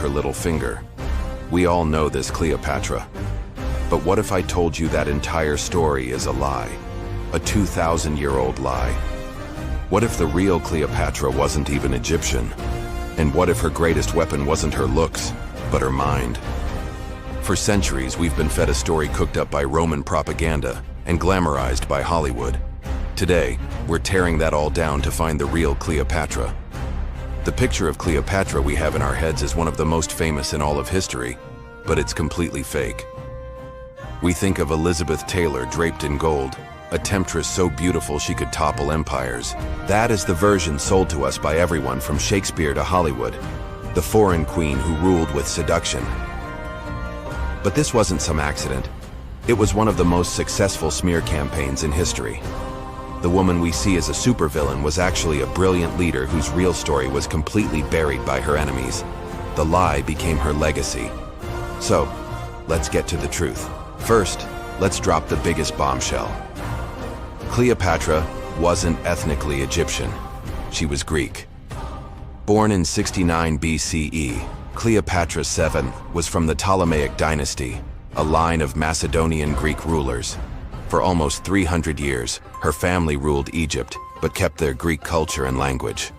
her little finger. We all know this Cleopatra. But what if I told you that entire story is a lie? A 2,000-year-old lie? What if the real Cleopatra wasn't even Egyptian? And what if her greatest weapon wasn't her looks, but her mind? For centuries, we've been fed a story cooked up by Roman propaganda and glamorized by Hollywood. Today, we're tearing that all down to find the real Cleopatra. The picture of Cleopatra we have in our heads is one of the most famous in all of history, but it's completely fake. We think of Elizabeth Taylor draped in gold, a temptress so beautiful she could topple empires. That is the version sold to us by everyone from Shakespeare to Hollywood, the foreign queen who ruled with seduction. But this wasn't some accident. It was one of the most successful smear campaigns in history. The woman we see as a supervillain was actually a brilliant leader whose real story was completely buried by her enemies. The lie became her legacy. So, let's get to the truth. First, let's drop the biggest bombshell. Cleopatra wasn't ethnically Egyptian. She was Greek. Born in 69 BCE, Cleopatra VII was from the Ptolemaic dynasty, a line of Macedonian Greek rulers. For almost 300 years, her family ruled Egypt, but kept their Greek culture and language.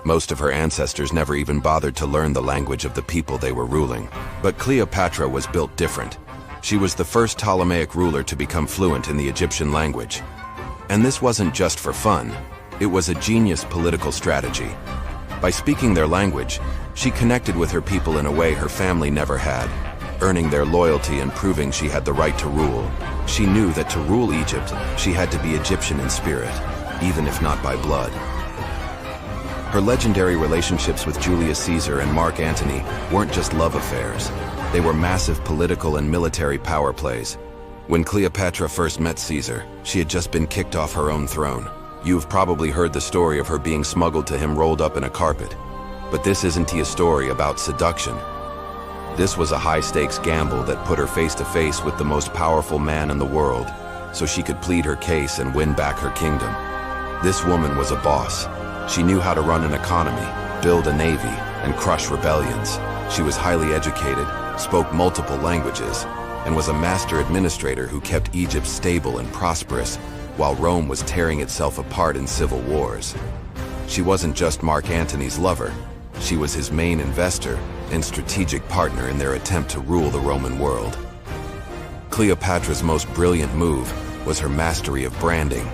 Most of her ancestors never even bothered to learn the language of the people they were ruling. But Cleopatra was built different. She was the first Ptolemaic ruler to become fluent in the Egyptian language. And this wasn't just for fun. It was a genius political strategy. By speaking their language, she connected with her people in a way her family never had, earning their loyalty and proving she had the right to rule. She knew that to rule Egypt, she had to be Egyptian in spirit, even if not by blood. Her legendary relationships with Julius Caesar and Mark Antony weren't just love affairs. They were massive political and military power plays. When Cleopatra first met Caesar, she had just been kicked off her own throne. You've probably heard the story of her being smuggled to him rolled up in a carpet. But this isn't a story about seduction. This was a high-stakes gamble that put her face-to-face with the most powerful man in the world, so she could plead her case and win back her kingdom. This woman was a boss. She knew how to run an economy, build a navy, and crush rebellions. She was highly educated, spoke multiple languages, and was a master administrator who kept Egypt stable and prosperous, while Rome was tearing itself apart in civil wars. She wasn't just Mark Antony's lover. She was his main investor and strategic partner in their attempt to rule the Roman world. Cleopatra's most brilliant move was her mastery of branding.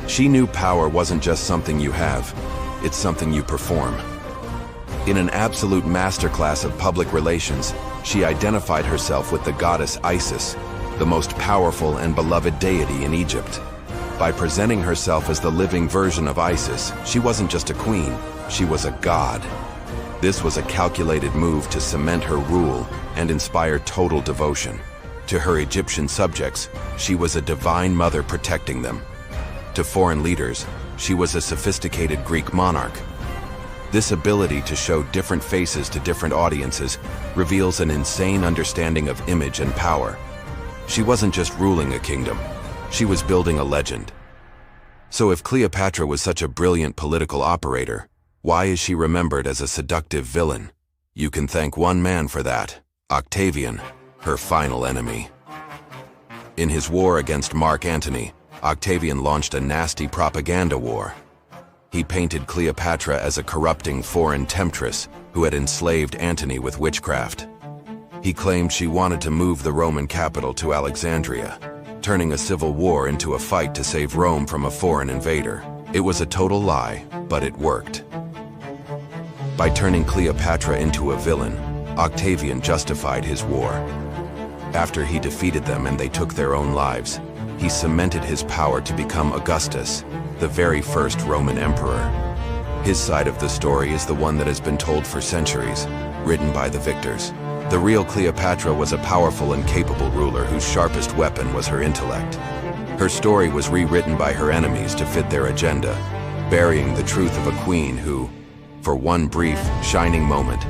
She knew power wasn't just something you have, it's something you perform. In an absolute masterclass of public relations, she identified herself with the goddess Isis, the most powerful and beloved deity in Egypt. By presenting herself as the living version of Isis, she wasn't just a queen, she was a god. This was a calculated move to cement her rule and inspire total devotion. To her Egyptian subjects, she was a divine mother protecting them. To foreign leaders, she was a sophisticated Greek monarch. This ability to show different faces to different audiences reveals an insane understanding of image and power. She wasn't just ruling a kingdom, she was building a legend. So if Cleopatra was such a brilliant political operator, why is she remembered as a seductive villain? You can thank one man for that, Octavian, her final enemy. In his war against Mark Antony, Octavian launched a nasty propaganda war. He painted Cleopatra as a corrupting foreign temptress who had enslaved Antony with witchcraft. He claimed she wanted to move the Roman capital to Alexandria, turning a civil war into a fight to save Rome from a foreign invader. It was a total lie, but it worked. By turning Cleopatra into a villain, Octavian justified his war. After he defeated them and they took their own lives, he cemented his power to become Augustus, the very first Roman emperor. His side of the story is the one that has been told for centuries, written by the victors. The real Cleopatra was a powerful and capable ruler whose sharpest weapon was her intellect. Her story was rewritten by her enemies to fit their agenda, burying the truth of a queen who, for one brief, shining moment,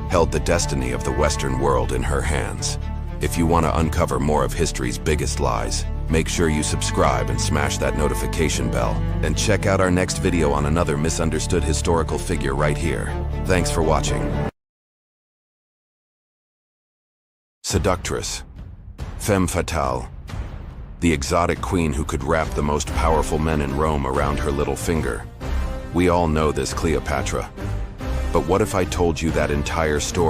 held the destiny of the Western world in her hands. If you want to uncover more of history's biggest lies, make sure you subscribe and smash that notification bell. And check out our next video on another misunderstood historical figure right here. Thanks for watching. Seductress. Femme fatale. The exotic queen who could wrap the most powerful men in Rome around her little finger. We all know this Cleopatra. But what if I told you that entire story